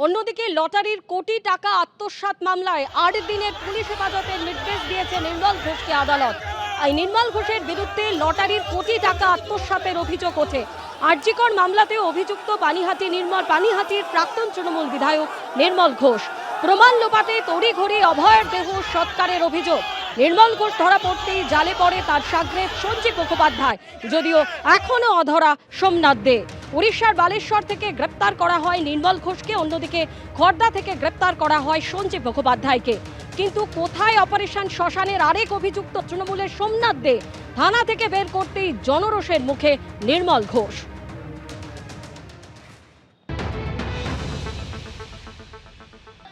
অন্যদিকে লটারির কোটি টাকা আত্মসাৎ মামলায় ৮ দিনের পুলিশ হেফাজতের নির্দেশ দিয়েছে নির্মল ঘোষকে আদালত। এই নির্মল ঘোষের বিরুদ্ধে লটারির কোটি টাকা আত্মসাতের অভিযোগ ওঠে। আরজিকর মামলাতে অভিযুক্ত পানিহাটির প্রাক্তন তৃণমূল বিধায়ক নির্মল ঘোষ। প্রমাণ লোপাটে তড়িঘড়ি অভয়ের দেহ সৎকারের অভিযোগ। নির্মল ঘোষ ধরা পড়তেই জালে পড়ে তার সাগরেদ সঞ্জীব মুখোপাধ্যায়, যদিও এখনও অধরা সোমনাথ দে। উড়িষ্যার বালেশ্বর থেকে গ্রেপ্তার করা হয় নির্মল ঘোষকে, অন্যদিকে খড়দা থেকে গ্রেপ্তার করা হয় সঞ্জীব মুখোপাধ্যায়কে। কিন্তু কোথায় অপারেশন শ্মশানের আরেক অভিযুক্ত তৃণমূলের সোমনাথ দে? থানা থেকে বের করতেই জনরোষের মুখে নির্মল ঘোষ।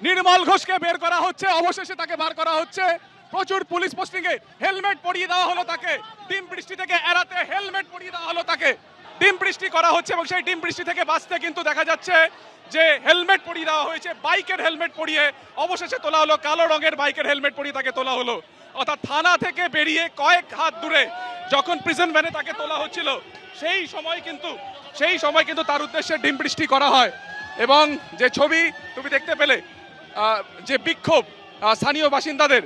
নির্মল ঘোষকে বের করা হচ্ছে, অবশেষে তাকে বার করা হচ্ছে। প্রচুর পুলিশ পোস্টিংয়ে হেলমেট পরিয়ে দেওয়া হলো তাকে, ডিম বৃষ্টি থেকে এড়াতে হেলমেট পরিয়ে দেওয়া হলো তাকে। ডিম বৃষ্টি করা হচ্ছে এবং সেই ডিম বৃষ্টি থেকে বাঁচতে কিন্তু দেখা যাচ্ছে যে হেলমেট পরিয়ে দেওয়া হয়েছে, বাইকের হেলমেট পরিয়ে অবশেষে তোলা হলো, কালো রঙের বাইকের হেলমেট পরিয়ে তাকে তোলা হলো। অর্থাৎ থানা থেকে বেরিয়ে কয়েক হাত দূরে যখন প্রিজন ভ্যানে তাকে তোলা হচ্ছিল সেই সময় কিন্তু তার উদ্দেশ্যে ডিম বৃষ্টি করা হয়। এবং যে ছবি তুমি দেখতে পেলে, যে বিক্ষোভ স্থানীয় বাসিন্দাদের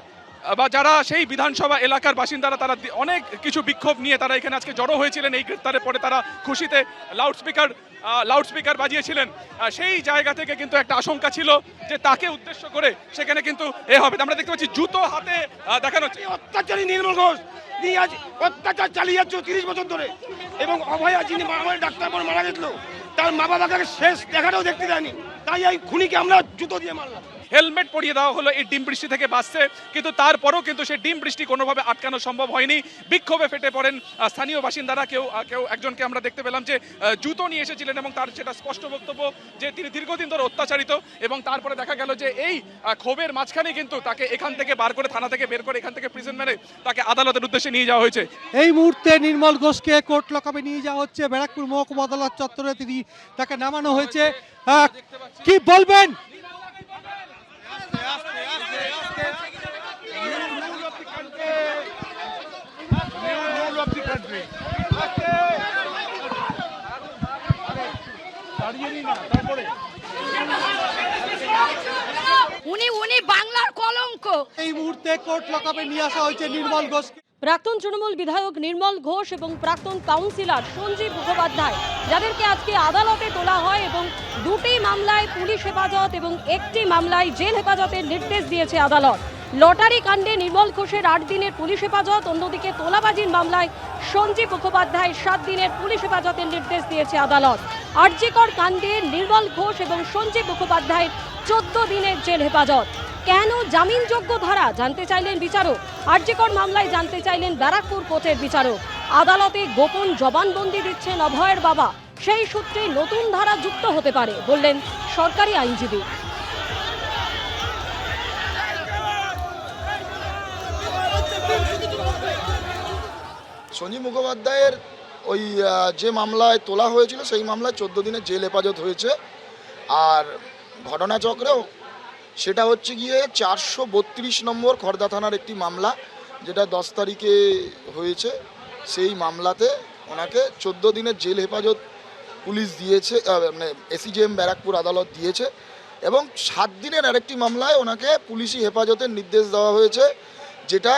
বা যারা সেই বিধানসভা এলাকার বাসিন্দারা, তারা অনেক কিছু বিক্ষোভ নিয়ে তারা এখানে আজকে জড়ো হয়েছিলেন। এই গ্রেপ্তারের পরে তারা খুশিতে লাউডস্পিকার বাজিয়েছিলেন। সেই জায়গা থেকে কিন্তু একটা আশঙ্কা ছিল যে তাকে উদ্দেশ্য করে সেখানে কিন্তু হবে। আমরা দেখতে পাচ্ছি জুতো হাতে দেখানো হচ্ছে। অত্যাচারী নির্মল ঘোষ আজ অত্যাচার চালিয়ে যাচ্ছে 30 বছর ধরে, এবং অভয়া যিনি ডাক্তার পর মারা গেছিল তার মা বাবাকে শেষ দেখাটাও দেখতে দেয়নি, তাই এই খুনিকে আমরা জুতো দিয়ে মারলাম। হেলমেট পরিয়ে দেওয়া হলো এই ডিম বৃষ্টি থেকে বাঁচতে, কিন্তু তারপরও কিন্তু সেই ডিম বৃষ্টি কোনোভাবে আটকানো সম্ভব হয়নি। বিক্ষোভে ফেটে পড়েন স্থানীয় বাসিন্দারা। কেউ একজনকে আমরা দেখতে পেলাম যে জুতো নিয়ে এসেছিলেন এবং তার সেটা স্পষ্ট বক্তব্য যে তিনি দীর্ঘদিন ধরে অত্যাচারিত। এবং তারপরে দেখা গেল যে এই ক্ষোভের মাঝখানে কিন্তু তাকে এখান থেকে বার করে, থানা থেকে বের করে এখান থেকে প্রিজন ভ্যানে তাকে আদালতের উদ্দেশ্যে নিয়ে যাওয়া হয়েছে। এই মুহূর্তে নির্মল ঘোষকে কোর্ট লকআপে নিয়ে যাওয়া হচ্ছে ব্যারাকপুর মহকুমা আদালত চত্বরে। তাকে নামানো হয়েছে। কি বলবেন? উনি বাংলার কলঙ্ক। এই মুহূর্তে কোর্ট লকআপে নিয়ে আসা হয়েছে নির্মল ঘোষকে। প্রাক্তন তৃণমূল বিধায়ক নির্মল ঘোষ এবং প্রাক্তন কাউন্সিলর সঞ্জীব মুখোপাধ্যায়, যাদেরকে আজকে আদালতে তোলা হয় এবং দুটি মামলায় পুলিশ হেফাজত এবং একটি মামলায় জেল হেফাজতের নির্দেশ দিয়েছে আদালত। লটারি কাণ্ডে নির্মল ঘোষের ৮ দিনের পুলিশ হেফাজত, অন্যদিকে তোলাবাজির মামলায় সঞ্জীব মুখোপাধ্যায় ৭ দিনের পুলিশ হেফাজতের নির্দেশ দিয়েছে আদালত। আরজিকর কাণ্ডে নির্মল ঘোষ এবং সঞ্জীব মুখোপাধ্যায়ের 14 দিনের জেল হেফাজত। কেন জামিনযোগ্য ধারা জানতে চাইলেন বিচারক। আরজিকর মামলায় জানতে চাইলেন ব্যারাকপুর কোর্টের বিচারক। আদালতে গোপন জবানবন্দি দিচ্ছেন অভয়ের বাবা, সেই সূত্রে নতুন ধারা যুক্ত হতে পারে বললেন সরকারি আইনজীবী। সঞ্জীব মুখোপাধ্যায়ের ওই যে মামলায় তোলা হয়েছিল সেই মামলায় 14 দিনের জেল হেফাজত হয়েছে। আর ঘটনাচক্রেও সেটা হচ্ছে গিয়ে 432 নম্বর খড়দা থানার একটি মামলা, যেটা 10 তারিখে হয়েছে। সেই মামলাতে ওনাকে 14 দিনের জেল হেফাজত পুলিশ দিয়েছে, মানে এসিজেএম ব্যারাকপুর আদালত দিয়েছে। এবং 7 দিনের আরেকটি মামলায় ওনাকে পুলিশি হেফাজতের নির্দেশ দেওয়া হয়েছে, যেটা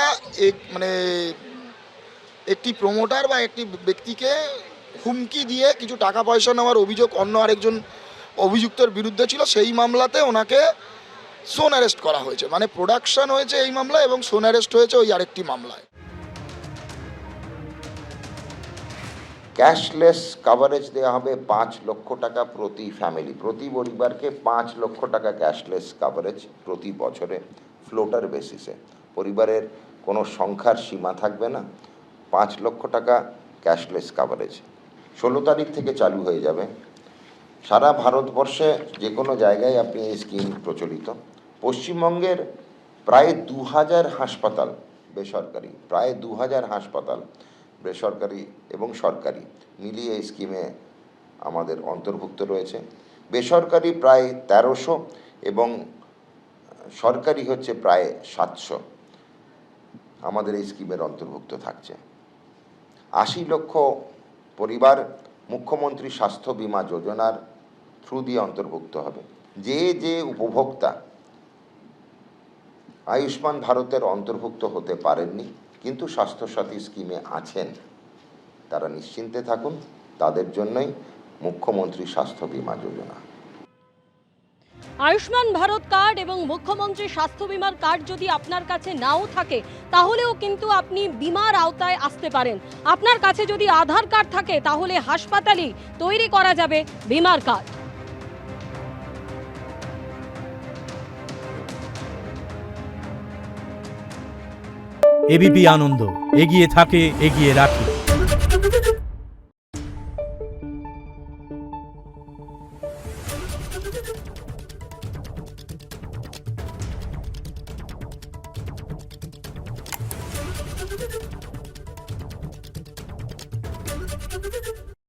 একটি প্রমোটার বা একটি ব্যক্তিকে হুমকি দিয়ে কিছু টাকা পয়সা নেওয়ার অভিযোগ অন্য আরেকজন অভিযুক্তের বিরুদ্ধে ছিল। সেই মামলাতে ওনাকে সোন অ্যারেস্ট করা হয়েছে, মানে প্রোডাকশন হয়েছে এই মামলায় এবং সোন অ্যারেস্ট হয়েছে ওই আরেকটি মামলায়। ক্যাশলেস কভারেজ দেওয়া হবে 5 লক্ষ টাকা প্রতি ফ্যামিলি, প্রতি পরিবারকে 5 লক্ষ টাকা ক্যাশলেস কভারেজ প্রতি বছরে ফ্লোটার বেসিসে। পরিবারের কোনো সংখ্যার সীমা থাকবে না, 5 লক্ষ টাকা ক্যাশলেস কভারেজ 16 তারিখ থেকে চালু হয়ে যাবে। সারা ভারতবর্ষে যে কোনো জায়গায় আপনি এই স্কিম প্রচলিত। পশ্চিমবঙ্গের প্রায় 2000 হাসপাতাল বেসরকারি, প্রায় 2000 হাসপাতাল বেসরকারি এবং সরকারি মিলিয়ে এই স্কিমে আমাদের অন্তর্ভুক্ত রয়েছে। বেসরকারি প্রায় 1300 এবং সরকারি হচ্ছে প্রায় 700 আমাদের এই স্কিমের অন্তর্ভুক্ত থাকছে। 80 লক্ষ পরিবার মুখ্যমন্ত্রী স্বাস্থ্য বীমা যোজনার থ্রু দিয়ে অন্তর্ভুক্ত হবে। যে উপভোক্তা আয়ুষ্মান ভারতের অন্তর্ভুক্ত হতে পারেননি কিন্তু স্বাস্থ্যসাথী স্কিমে আছেন, তারা নিশ্চিন্তে থাকুন, তাদের জন্যই মুখ্যমন্ত্রী স্বাস্থ্য বীমা যোজনা। আয়ুষ্মান ভারত কার্ড এবং মুখ্যমন্ত্রী স্বাস্থ্য বিমার কার্ড যদি আপনার কাছে নাও থাকে তাহলেও কিন্তু আপনি বিমার আওতায় আসতে পারেন। আপনার কাছে যদি আধার কার্ড থাকে তাহলে হাসপাতালেই তৈরি করা যাবে বিমার কার্ড। এবিপি আনন্দ, এগিয়ে থাকে, এগিয়ে রাখে।